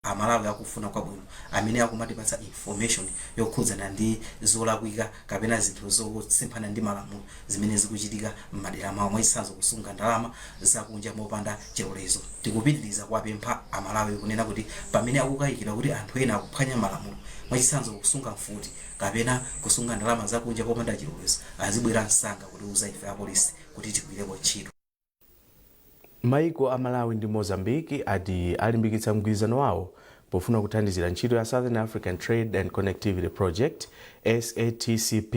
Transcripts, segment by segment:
amalawi akufuna kwabwino amene akumatipatsa information yokhudzana ndi zolakwika kapena zinthu zosemphana ndi malamulo zimene zikuchitika m'madera mwawo mwachitsanzo kusunga ndalama zakunja mopanda chilolezo. Tikupitiriza kuwapempha amalawi kunena kuti pamene akukayikira kuti anthu ena akuphwanya malamulo mwachitsanzo kusunga mfuti kapena kusunga ndalama zakunja popanda chilolezo azibwera msanga kutiuza ife apolisi kuti tigwireko ntchito. Maiko a Malawi ndi Mozambique ati alimbikitsa mgwirizano wawo pofuna kuthandizira ntchito ya Southern African Trade and Connectivity Project SATCP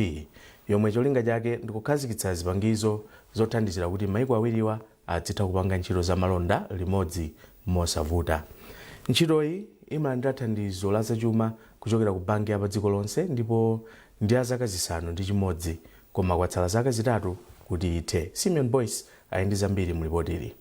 yomwe cholinga chake ndikukhazikitsa zipangizo zothandizira kuti maiko awiriwa azitha kupanga ntchito za malonda limodzi mosavuta. Ntchitoyi imalandira thandizo la zachuma kuchokera ku banki ya pa dziko lonse ndipo ndi ya zaka zisanu ndi chimodzi koma kwatsala zaka zitatu kuti ithe. Simeon Boyce ali ndi zambiri mu ripoti.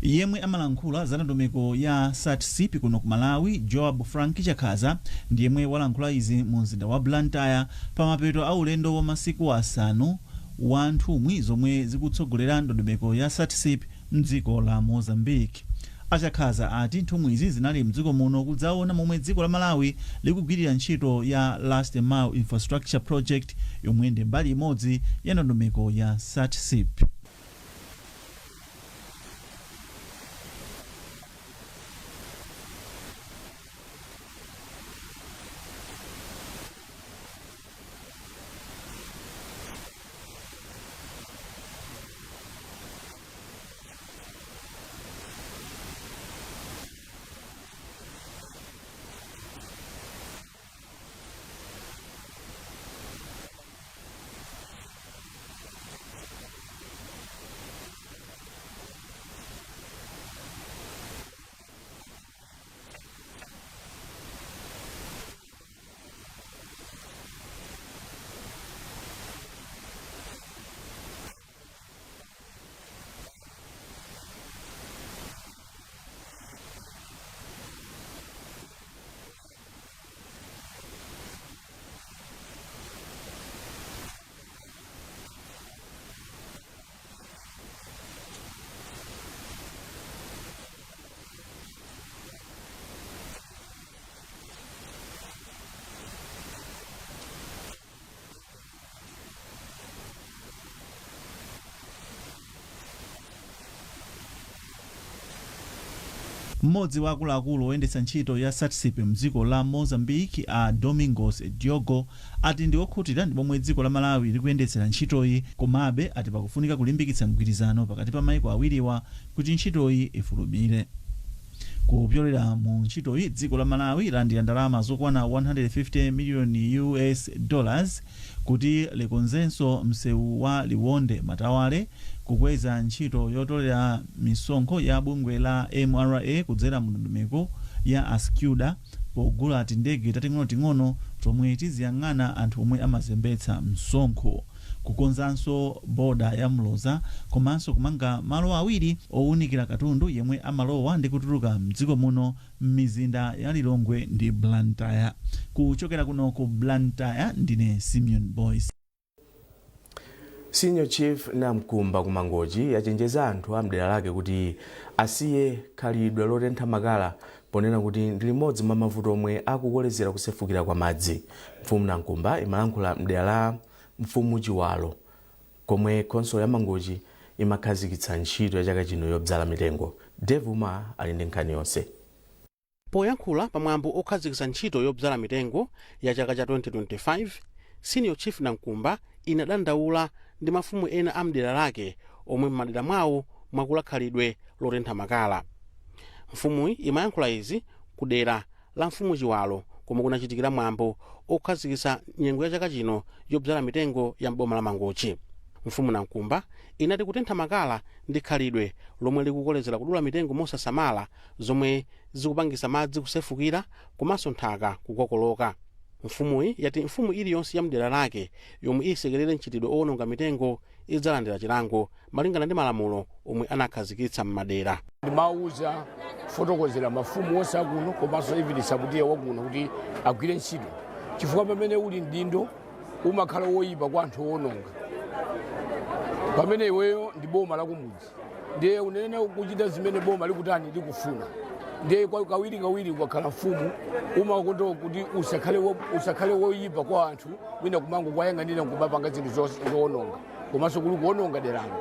Yemwe amalankhula za ndondomeko ya SATCP kuno ku Malawi, Joab Frank Chakaza ndi yemwe walankhula izi mu mzinda wa Blantyre pa mapeto a ulendo wa masiku asanu wa nthumwi zomwe zikutsogolera ndondomeko ya SATCP mdziko la Mozambique. Achakaza ati nthumwi izi zinali mdziko muno kudzaona momwe dziko la Malawi likugwirira ntchito ya Last Mile Infrastructure Project yomwe ndi mbali imodzi ya ndondomeko ya SATCP. Mmodzi wa akuluakulu oyendetsa ntchito ya SATCP mdziko la Mozambique a Domingos Diogo ati ndi okhutira ndi momwe dziko la Malawi likuyendetsera ntchitoyi, komabe ati pakufunika kulimbikitsa mgwirizano pakati pa maiko awiriwa kuti ntchitoyi ifulumire. Kupyolera mu ntchitoyi dziko la Malawi landira ndalama zokwana 150 million US dollars kuti likonzenso msewu wa Liwonde Matawale, kukweza ntchito yotolera misonkho ya bungwe la MRA kudzera mu ndondomeko ya Ascuda, pogula tindege tating'onoting'ono tomwe tiziyang'ana anthu omwe amazembetsa msonkho, kukonzanso boda ya Mloza, komanso kumanga malo awiri owunikira katundu yemwe amalowa ndi kutuluka mdziko muno m'mizinda ya Lilongwe ndi Blantyre. Kuchokera kuno ku Blantyre ndine Simeon Boyce. Senior Chief Namkumba Kumangochi yachenjeza anthu a mdera lake kuti asiye khalidwe lotentha makala ponena kuti ndi limodzi mwa mavuto omwe akukolezera kusefukira kwa madzi. Mfumu Namkumba imalankhula mdera la Mfumu Chiwalo komwe khonsolo ya Mangochi imakhazikitsa ntchito ya chaka chino yodzala mitengo. Devuma ali ndi nkhani yonse. Poyankhula pamwambo okhazikitsa ntchito yodzala mitengo ya chaka cha 2025, Senior Chief Namkumba inadandaula ndi mafumu ena a mdera lake omwe m'madera mwawo mwakula khalidwe lotentha makala. Mfumuyi imayankhula izi ku dera la Mfumu Chiwalo komwe kunachitikira mwambo okhazikitsa nyengo ya chaka chino yodzala mitengo ya mboma la Mangochi. Mfumu Namkumba inati kutentha makala ndi khalidwe lomwe likukolezera kudula mitengo mosasamala zomwe zikupangisa madzi kusefukira komanso nthaka kukokoloka. Mfumuyi yati mfumu iliyonse ya mdera lake yomwe isekerere ntchitidwe owononga mitengo idzalandira chilango malingana ndi malamulo omwe anakhazikitsa m'madera. Ndimauza fotokozera mafumu onse akuno komanso evidence akutiya wakuno kuti agwire ntchito, chifukwa pamene uli ndindo umakhala woyipa kwa anthu owononga. Pamene iweyo ndi boma la kumudzi ndiye unene kuchita zimene boma likutani likufuna. ndiye kawiri ukakhala mfumu umakonda kuti usakhale woyipa kwa anthu mwina kumango kwayang'anira kumapanga zinthu zoononga komanso kuli kuononga derano.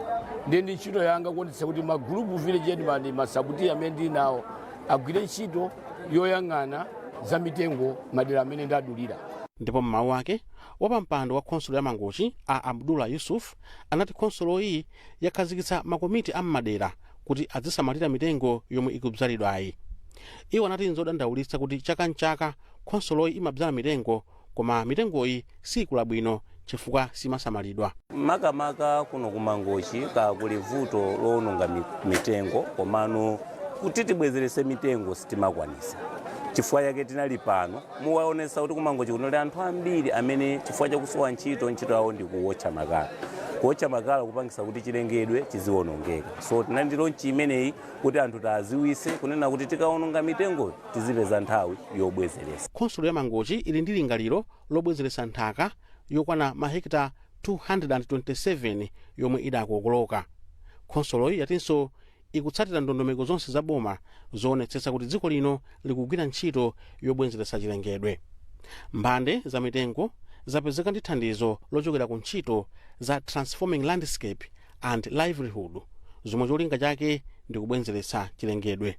Ndiye ndi ntchito yanga kuonetsa kuti magulupu village edman masabuti amene ndi nawo agwire ntchito yoyang'ana za mitengo madera amene ndadulira. Ndipo mmawu ake wapampando wa khonsolo ya Mangochi a Abdullah Yusuf anati khonsolo iyi yakhazikitsa makomiti a m'madera kuti azisamalira mitengo yomwe ikudzalidwayi. Iwo anati nzodandaulitsa kuti chaka nchaka khonsoloyi imadzala mitengo koma mitengoyi sikula bwino chifukwa simasamalidwa. Makamaka kuno ku Mangochi kuli vuto loononga mitengo komano kuti tibwezerese mitengo sitimakwanisa. Chifukwa yake tinali pano muwaonesa kuti ku Mangochi kunali anthu ambiri amene chifukwa chakusowa ntchito yawo ndi kuwotcha makala. Kuwotcha makala kupangisa kuti chilengedwe chiziwonongeka. So tinali ndi lonchi imeneyi kuti anthu taziwise kunena kuti tikaononga mitengo tizipeza nthawi yobwezeresa. Khonsolo ya Mangochi ili ndi lingaliro lobwezeresa nthaka yokwana mahekita 227 yomwe idakokoloka. Khonsoloyi yatinso ikutsatira ndondomeko zonse za boma zoonetsetsa kuti dziko lino likugwira ntchito yobwezeresa chilengedwe. Mbande za mitengo zapezeka ndi thandizo lochokera ku ntchito za Transforming Landscape and Livelihood zomwe cholinga chake ndi kubwezeresa chilengedwe.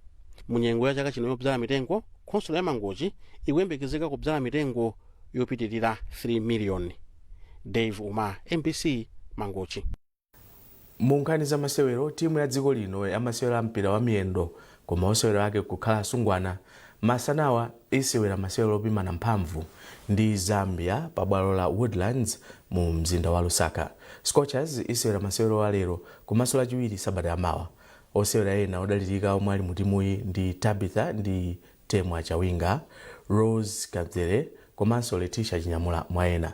Munyengo ya chaka chino yodzala mitengo, khonsolo ya Mangochi ikuyembekezeka kudzala mitengo yopitirira 3 miliyoni. Dave Uma, MBC, Mangochi. Munkhani za masewero, timu ya dziko lino ya masewero a mpira wa miyendo koma osewero ake kukhala asungwana masanawa isewera masewero opimana mphamvu ndi Zambia pa bwalo la Woodlands mu mzinda wa Lusaka. Scorchers isewera masewero alero komanso lachiwiri sabata yamawa. Osewera ena odalirika omwe ali mu timuyi ndi Tabitha ndi Temwa Chawinga, Rose Kadzere komanso Leticia Chinyamula mwa ena.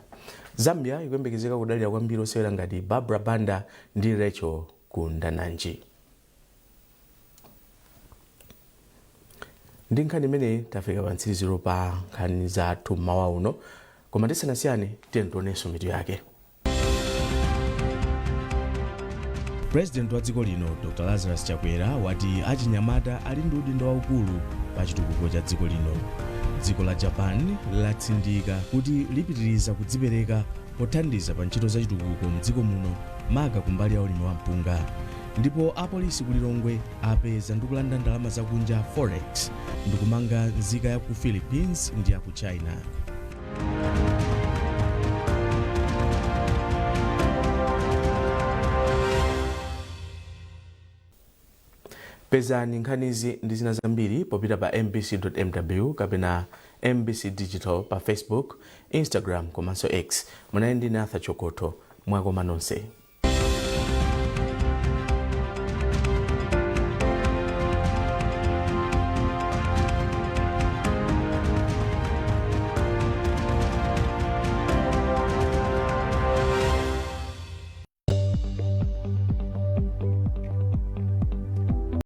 Zambia ikuyembekezeka kudalira kwambiri osewera ngati Barbara Banda ndi Rachel Kundananji. Ndi nkhani imeneyi tafika pa mtsiriziro pa nkhani zathu mmawa uno, koma tisanasiyane tiyeni tionenso mitu yake. President wa dziko lino Dr. Lazarus Chakwera wati achinyamata ali ndi udindo waukulu pa chitukuko cha dziko lino. Dziko la Japan latsindika kuti lipitiriza kudzipereka pothandiza pa ntchito za chitukuko mdziko muno maka kumbali ya ulimi wa mpunga. Ndipo apolisi ku Lilongwe apeza ndi kulanda ndalama zakunja forex ndi kumanga nzika ya ku Philippines ndi ya ku China. Pezani nkhanizi ndi zina zambiri popita pa mbc.mw kapena MBC Digital pa Facebook, Instagram komanso X. Munali ndi Nathan Chokoto. Mwakoma nonse.